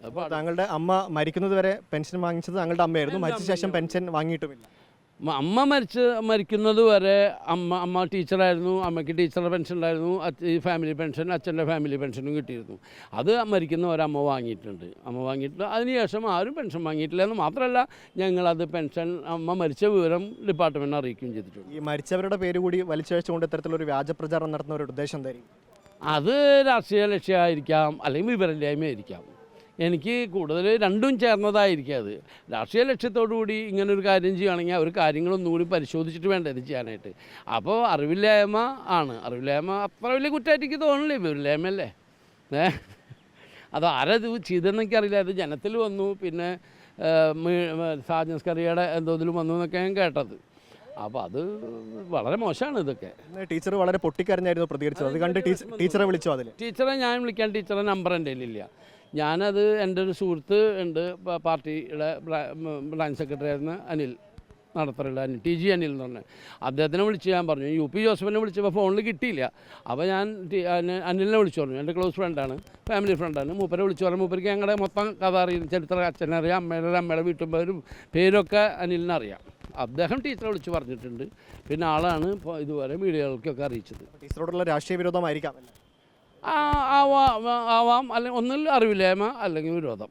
അപ്പോൾ താങ്കളുടെ അമ്മ മരിക്കുന്നത് വരെ പെൻഷൻ വാങ്ങിച്ചത് താങ്കളുടെ അമ്മയായിരുന്നു, മരിച്ച ശേഷം പെൻഷൻ വാങ്ങിയിട്ടുമില്ല. അമ്മ മരിക്കുന്നത് വരെ അമ്മ ടീച്ചറായിരുന്നു. അമ്മയ്ക്ക് ടീച്ചറുടെ പെൻഷൻ ഉണ്ടായിരുന്നു, ഈ ഫാമിലി പെൻഷൻ, അച്ഛൻ്റെ ഫാമിലി പെൻഷനും കിട്ടിയിരുന്നു. അത് മരിക്കുന്ന വരെ അമ്മ വാങ്ങിയിട്ടുണ്ട്. അതിനുശേഷം ആരും പെൻഷൻ വാങ്ങിയിട്ടില്ല എന്ന് മാത്രമല്ല, ഞങ്ങളത് പെൻഷൻ അമ്മ മരിച്ച വിവരം ഡിപ്പാർട്ട്മെൻറ്റിനെ അറിയിക്കുകയും ചെയ്തിട്ടുണ്ട്. ഈ മരിച്ചവരുടെ പേര് കൂടി വലിച്ചഴിച്ചുകൊണ്ട് ഇത്തരത്തിലൊരു വ്യാജ പ്രചാരണം നടത്തുന്ന ഒരു ഉദ്ദേശം എന്തായിരിക്കും? അത് രാഷ്ട്രീയ ലക്ഷ്യമായിരിക്കാം, അല്ലെങ്കിൽ വിവരമില്ലായ്മയായിരിക്കാം. എനിക്ക് കൂടുതൽ രണ്ടും ചേർന്നതായിരിക്കും. അത് രാഷ്ട്രീയ ലക്ഷ്യത്തോടുകൂടി ഇങ്ങനൊരു കാര്യം ചെയ്യുകയാണെങ്കിൽ അവർ കാര്യങ്ങളൊന്നുകൂടി പരിശോധിച്ചിട്ട് വേണ്ട ഇത് ചെയ്യാനായിട്ട്. അപ്പോൾ അറിവില്ലായ്മ ആണ്. അറിവില്ലായ്മ അത്ര വലിയ കുറ്റമായിട്ട് എനിക്ക് തോന്നില്ലേ, വിവരമില്ലായ്മയല്ലേ. അത് ആരത് ചെയ്തെന്നൊക്കെ അറിയില്ല. അത് ജനത്തിൽ വന്നു, പിന്നെ സാജൻസ്കറിയുടെ എന്തോതിലും വന്നു എന്നൊക്കെ ഞാൻ കേട്ടത്. അപ്പോൾ അത് വളരെ മോശമാണ്. ഇതൊക്കെ ടീച്ചർ വളരെ പൊട്ടിക്കരഞ്ഞായിരുന്നു പ്രതികരിച്ചത്. അത് കണ്ട് ടീച്ചറെ വിളിച്ചു. ടീച്ചറെ ഞാൻ വിളിക്കാൻ ടീച്ചറെ നമ്പർ എൻ്റെ കയ്യിലില്ല. ഞാനത് എൻ്റെ ഒരു സുഹൃത്ത് ഉണ്ട്, പാർട്ടിയുടെ ബ്രാഞ്ച് സെക്രട്ടറി ആയിരുന്ന അനിൽ നടത്തറുള്ള TG അനിൽ എന്ന് പറഞ്ഞാൽ അദ്ദേഹത്തിനെ വിളിച്ച് ഞാൻ പറഞ്ഞു. UP ജോസഫിനെ വിളിച്ചപ്പോൾ ഫോണിൽ കിട്ടിയില്ല. അപ്പോൾ ഞാൻ അനിലിനെ വിളിച്ചു പറഞ്ഞു. എൻ്റെ ക്ലോസ് ഫ്രണ്ടാണ്, ഫാമിലി ഫ്രണ്ടാണ്. മൂപ്പരെ വിളിച്ചു പറഞ്ഞു. മൂപ്പർക്ക് ഞങ്ങളുടെ മൊത്തം കഥ അറിയും, ചരിത്രം അച്ഛനറിയാം, അമ്മയുടെ വീട്ടുകാരും പേരൊക്കെ അനിലിനറിയാം. അദ്ദേഹം ടീച്ചറെ വിളിച്ച് പറഞ്ഞിട്ടുണ്ട്. പിന്നെ ആളാണ് ഇപ്പോൾ ഇതുവരെ മീഡിയകൾക്കൊക്കെ അറിയിച്ചത്. ടീച്ചറോടുള്ള രാഷ്ട്രീയ വിരോധമായിരിക്കാം. ആവാം, അല്ലെങ്കിൽ ഒന്നിൽ അറിവില്ലായ്മ അല്ലെങ്കിൽ വിരോധം.